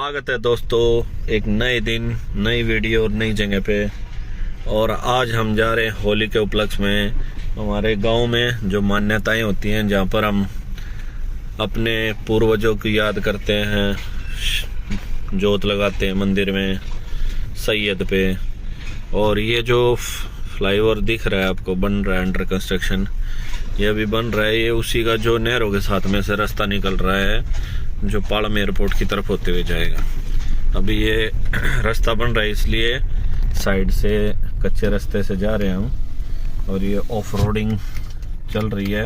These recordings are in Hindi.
स्वागत है दोस्तों, एक नए दिन, नई वीडियो और नई जगह पे। और आज हम जा रहे हैं होली के उपलक्ष्य में। हमारे गांव में जो मान्यताएं होती हैं, जहां पर हम अपने पूर्वजों की याद करते हैं, जोत लगाते हैं मंदिर में, सैयद पे। और ये जो फ्लाईओवर दिख रहा है आपको, बन रहा है, अंडर कंस्ट्रक्शन, ये अभी बन रहा है। ये उसी का जो नहरों के साथ में से रास्ता निकल रहा है, जो पालम एयरपोर्ट की तरफ होते हुए जाएगा। अभी ये रास्ता बन रहा है, इसलिए साइड से कच्चे रास्ते से जा रहे हैं हम। और ये ऑफ रोडिंग चल रही है।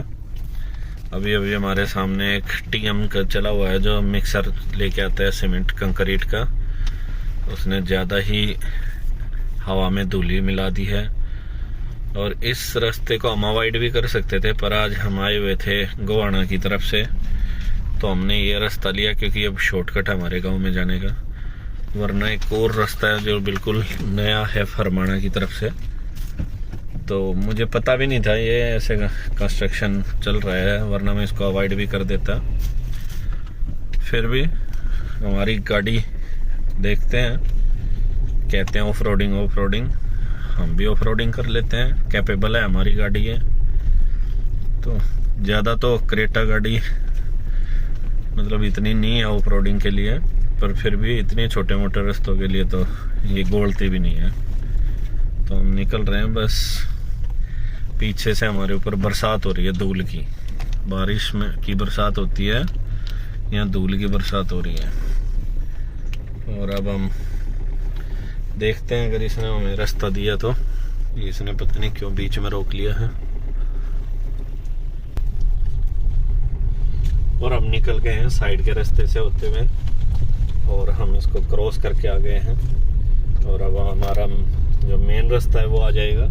अभी अभी हमारे सामने एक टीएम का चला हुआ है, जो मिक्सर लेके आता है सीमेंट कंक्रीट का। उसने ज़्यादा ही हवा में धूली मिला दी है। और इस रास्ते को हम अवॉइड भी कर सकते थे, पर आज हम आए हुए थे गोवाना की तरफ से, तो हमने ये रास्ता लिया क्योंकि अब शॉर्टकट है हमारे गांव में जाने का। वरना एक और रास्ता है जो बिल्कुल नया है फरमाना की तरफ से, तो मुझे पता भी नहीं था ये ऐसे कंस्ट्रक्शन चल रहा है, वरना मैं इसको अवॉइड भी कर देता। फिर भी हमारी गाड़ी देखते हैं, कहते हैं ऑफ रोडिंग, हम भी ऑफ रोडिंग कर लेते हैं, कैपेबल है हमारी गाड़ी है। तो ज़्यादा तो क्रेटा गाड़ी मतलब इतनी नहीं है ऑफ रोडिंग के लिए, पर फिर भी इतने छोटे मोटे रास्तों के लिए तो ये गोलती भी नहीं है। तो हम निकल रहे हैं। बस पीछे से हमारे ऊपर बरसात हो रही है, धूल की, बारिश में की बरसात होती है, यहाँ धूल की बरसात हो रही है। और अब हम देखते हैं, अगर इसने हमें रास्ता दिया तो। इसने पता नहीं क्यों बीच में रोक लिया है। और हम निकल गए हैं साइड के रास्ते से होते हुए, और हम इसको क्रॉस करके आ गए हैं। और अब हमारा जो मेन रास्ता है वो आ जाएगा,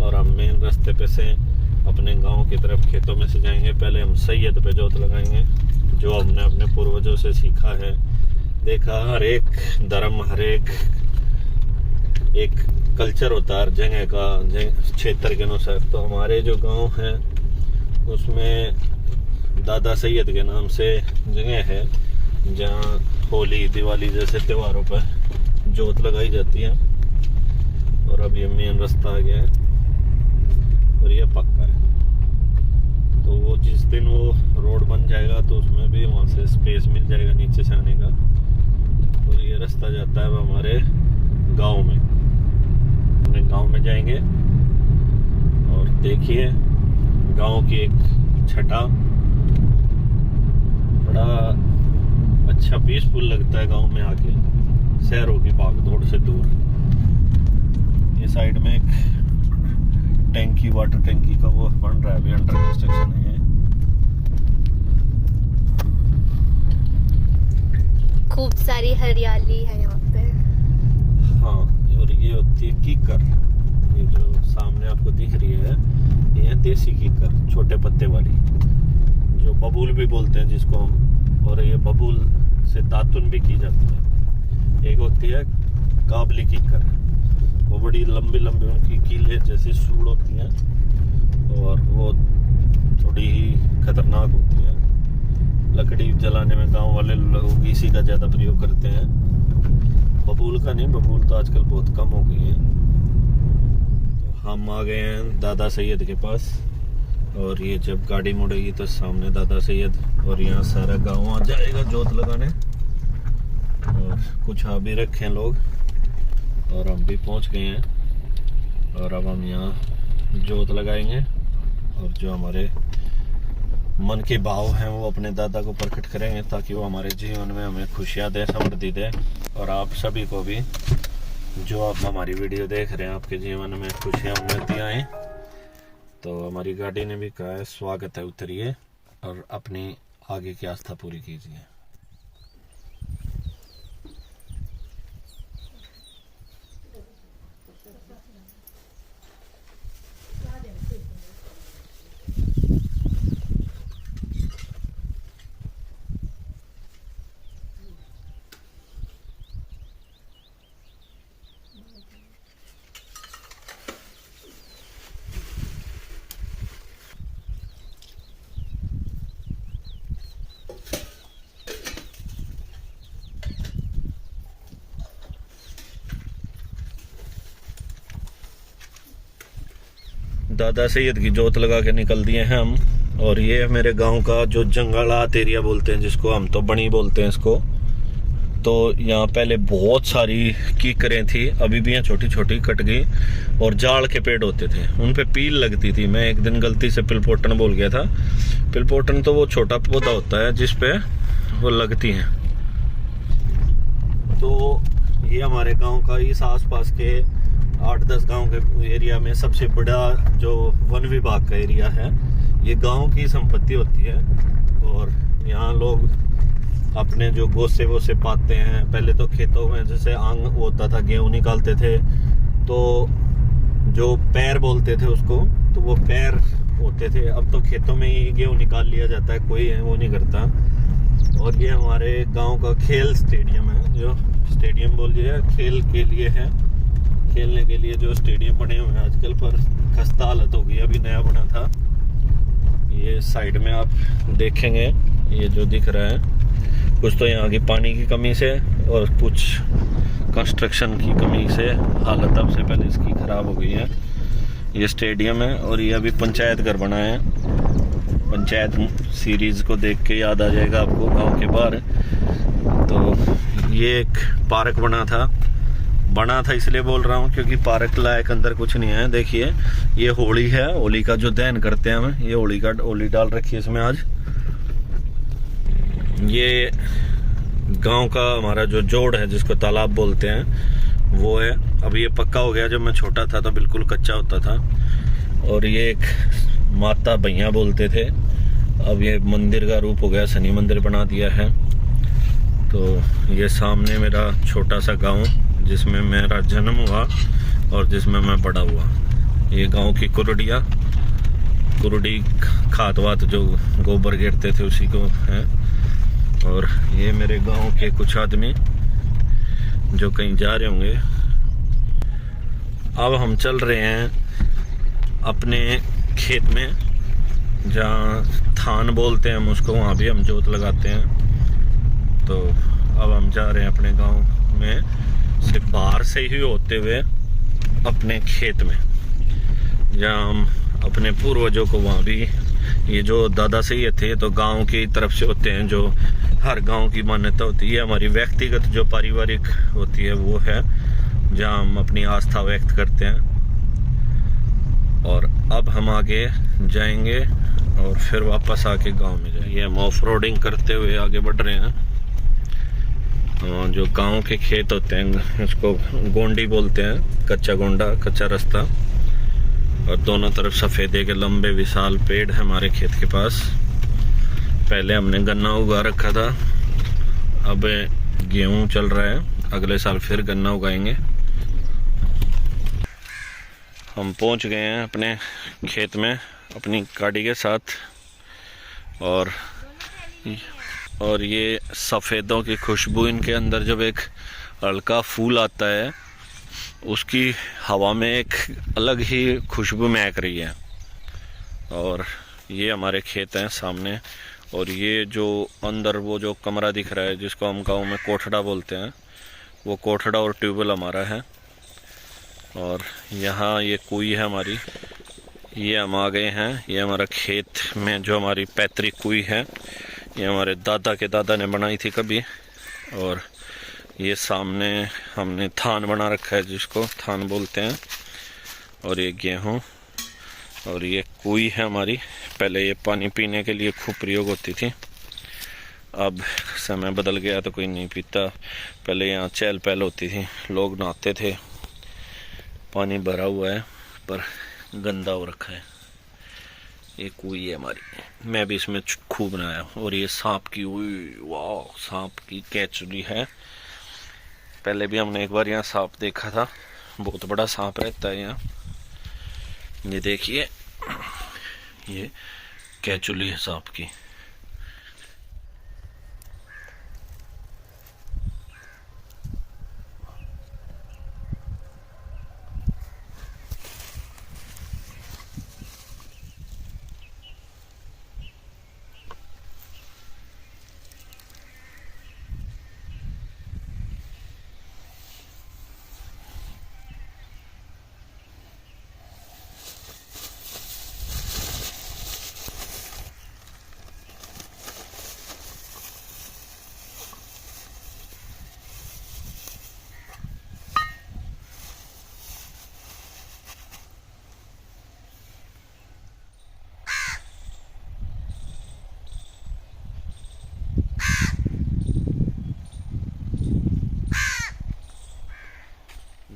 और हम मेन रास्ते पे से अपने गांव की तरफ खेतों में से जाएंगे। पहले हम सैयद पे जोत लगाएंगे, जो हमने अपने पूर्वजों से सीखा है, देखा। हर एक धर्म, हर एक कल्चर होता है हर जगह का, क्षेत्र के अनुसार। तो हमारे जो गांव है उसमें दादा सैयद के नाम से जगह है, जहाँ होली, दिवाली जैसे त्योहारों पर जोत लगाई जाती है। और अब ये मेन रास्ता आ गया है, और ये पक्का है। तो वो जिस दिन वो रोड बन जाएगा तो उसमें भी वहाँ से स्पेस मिल जाएगा नीचे से आने का। और ये रास्ता जाता है हमारे गांव में। अपने गांव में जाएंगे और देखिए गांव की एक छटा, बड़ा अच्छा पीसफुल लगता है गांव में आके, शहरों की भागदौड़ से दूर। ये साइड में एक टैंकी, वाटर टैंकी का वो बन रहा है, अभी अंडर कंस्ट्रक्शन है। खूब सारी हरियाली है यहाँ पे। हाँ, और ये होती है कीकर। ये जो सामने आपको दिख रही है, ये है देसी कीकर, छोटे पत्ते वाली, जो बबूल भी बोलते हैं जिसको हम। और ये बबूल से दातुन भी की जाती है। एक होती है काबली कीकर, वो बड़ी लंबी लंबी उनकी कीले जैसी सूढ़ होती हैं, और वो थोड़ी ही खतरनाक होती है। लकड़ी जलाने में गांव वाले लोग इसी का ज़्यादा प्रयोग करते हैं, बबूल का नहीं। बबूल तो आजकल बहुत कम हो गई है। तो हम आ गए हैं दादा सैयद के पास, और ये जब गाड़ी मुड़ेगी तो सामने दादा सैयद, और यहाँ सारा गांव आ जाएगा जोत लगाने। और कुछ आ भी रखे हैं लोग, और हम भी पहुंच गए हैं। और अब हम यहाँ जोत लगाएंगे, और जो हमारे मन के भाव हैं वो अपने दादा को प्रकट करेंगे, ताकि वो हमारे जीवन में हमें खुशियाँ दे, समृद्धि दे। और आप सभी को भी, जो आप हमारी वीडियो देख रहे हैं, आपके जीवन में खुशियाँ उन्नति आए। तो हमारी गाड़ी ने भी कहा है स्वागत है, उतरिए और अपनी आगे की आस्था पूरी कीजिए। दादा सैयद की जोत लगा के निकल दिए हैं हम। और ये मेरे गांव का जो जंगलात एरिया बोलते हैं, जिसको हम तो बणी बोलते हैं इसको। तो यहाँ पहले बहुत सारी कीकरें थी, अभी भी यहाँ छोटी छोटी कट गई। और जाड़ के पेड़ होते थे, उन पे पील लगती थी। मैं एक दिन गलती से पिलपोटन बोल गया था। पिलपोटन तो वो छोटा पौधा होता है जिस पे वो लगती हैं। तो ये हमारे गांव का इस आसपास के 8-10 गांव के एरिया में सबसे बड़ा जो वन विभाग का एरिया है, ये गांव की संपत्ति होती है। और यहाँ लोग अपने जो गोसे वोसे पाते हैं। पहले तो खेतों में जैसे आंग होता था, गेहूं निकालते थे, तो जो पैर बोलते थे उसको, तो वो पैर होते थे। अब तो खेतों में ही गेहूं निकाल लिया जाता है, कोई वो नहीं करता। और ये हमारे गांव का खेल स्टेडियम है, जो स्टेडियम बोलिए खेल के लिए है, खेलने के लिए जो स्टेडियम बने हुए हैं आजकल, पर खस्ता हालत हो गई, अभी नया बना था। ये साइड में आप देखेंगे, ये जो दिख रहा है, कुछ तो यहाँ की पानी की कमी से और कुछ कंस्ट्रक्शन की कमी से हालत अब से पहले इसकी खराब हो गई है। ये स्टेडियम है और ये अभी पंचायत घर बना है। पंचायत सीरीज को देख के याद आ जाएगा आपको गांव के बाहर। तो ये एक पार्क बना था इसलिए बोल रहा हूँ क्योंकि पार्क लायक अंदर कुछ नहीं है। देखिए ये होली है, होली का जो दहन करते हैं हम, ये होली डाल रखी है इसमें आज। ये गांव का हमारा जो जोड़ है, जिसको तालाब बोलते हैं, वो है। अब ये पक्का हो गया, जब मैं छोटा था तो बिल्कुल कच्चा होता था। और ये एक माता भैया बोलते थे, अब ये मंदिर का रूप हो गया, शनि मंदिर बना दिया है। तो ये सामने मेरा छोटा सा गांव, जिसमें मेरा जन्म हुआ और जिसमें मैं बड़ा हुआ। ये गांव की कुरुडी खाद वात जो गोबर गिरते थे उसी को है। और ये मेरे गांव के कुछ आदमी जो कहीं जा रहे होंगे। अब हम चल रहे हैं अपने खेत में, जहाँ थान बोलते हैं हम उसको, वहाँ भी हम जोत लगाते हैं। तो अब हम जा रहे हैं अपने गांव में से बाहर से ही होते हुए अपने खेत में, जहाँ हम अपने पूर्वजों को, वहाँ भी ये जो दादा से ही थे, तो गांव की तरफ से होते हैं, जो हर गांव की मान्यता होती है। हमारी व्यक्तिगत जो पारिवारिक होती है वो है, जहाँ हम अपनी आस्था व्यक्त करते हैं। और अब हम आगे जाएंगे और फिर वापस आके गांव में जाएंगे। हम ऑफ रोडिंग करते हुए आगे बढ़ रहे हैं। जो गांव के खेत होते हैं उसको गोंडी बोलते हैं, कच्चा गोंडा, कच्चा रास्ता। और दोनों तरफ सफेदे के लंबे विशाल पेड़ है हमारे खेत के पास। पहले हमने गन्ना उगा रखा था, अब गेहूं चल रहा है, अगले साल फिर गन्ना उगाएंगे। हम पहुंच गए हैं अपने खेत में अपनी गाड़ी के साथ। और ये सफ़ेदों की खुशबू, इनके अंदर जब एक हल्का फूल आता है, उसकी हवा में एक अलग ही खुशबू महक रही है। और ये हमारे खेत हैं सामने। और ये जो अंदर वो जो कमरा दिख रहा है, जिसको हम गाँव में कोठड़ा बोलते हैं, वो कोठड़ा और ट्यूबवेल हमारा है। और यहाँ ये कुई है हमारी, ये हम आ गए हैं। ये हमारा खेत में जो हमारी पैतृक कुई है, ये हमारे दादा के दादा ने बनाई थी कभी। और ये सामने हमने थान बना रखा है, जिसको थान बोलते हैं। और ये गेहूँ, और ये कुई है हमारी। पहले ये पानी पीने के लिए खूब प्रयोग होती थी, अब समय बदल गया तो कोई नहीं पीता। पहले यहाँ चहल पहल होती थी, लोग नहाते थे। पानी भरा हुआ है पर गंदा हो रखा है। ये कुई है हमारी, मैं भी इसमें खूब नहाया। और ये सांप की, वाह, सांप की कैचुली है। पहले भी हमने एक बार यहाँ सांप देखा था, बहुत बड़ा सांप रहता है यहाँ। ये देखिए, ये कैचुली है सांप की।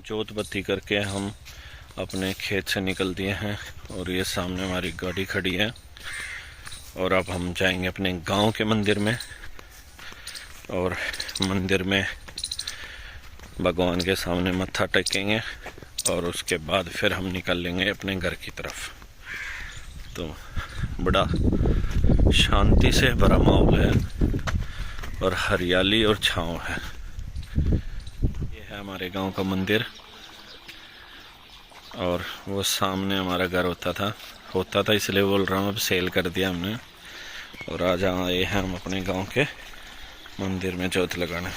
जोत बत्ती करके हम अपने खेत से निकल दिए हैं और ये सामने हमारी गाड़ी खड़ी है और अब हम जाएंगे अपने गांव के मंदिर में और मंदिर में भगवान के सामने मत्था टेकेंगे और उसके बाद फिर हम निकल लेंगे अपने घर की तरफ। तो बड़ा शांति से भरा माहौल है और हरियाली और छांव है। ये है हमारे गांव का मंदिर और वो सामने हमारा घर होता था इसलिए बोल रहा हूँ, अब सेल कर दिया हमने और आज आए हैं हम अपने गांव के मंदिर में जोत लगाने।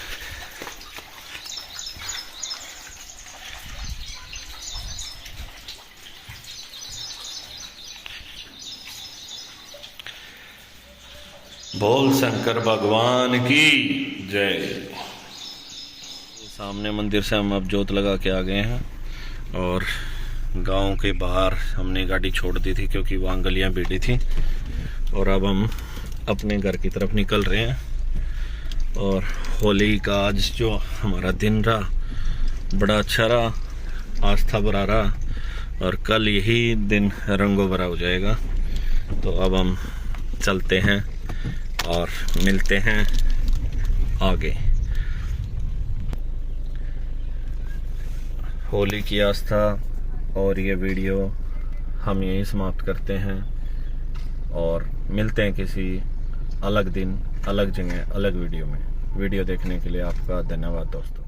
बोल शंकर भगवान की जय। सामने मंदिर से हम अब जोत लगा के आ गए हैं और गांव के बाहर हमने गाड़ी छोड़ दी थी क्योंकि वहाँ गलियां भीड़ी थी और अब हम अपने घर की तरफ निकल रहे हैं। और होली का आज जो हमारा दिन रहा बड़ा अच्छा रहा, आस्था भरा रहा और कल यही दिन रंगों भरा हो जाएगा। तो अब हम चलते हैं और मिलते हैं आगे। होली की आस्था और ये वीडियो हम यहीं समाप्त करते हैं और मिलते हैं किसी अलग दिन, अलग जगह, अलग वीडियो में। वीडियो देखने के लिए आपका धन्यवाद दोस्तों।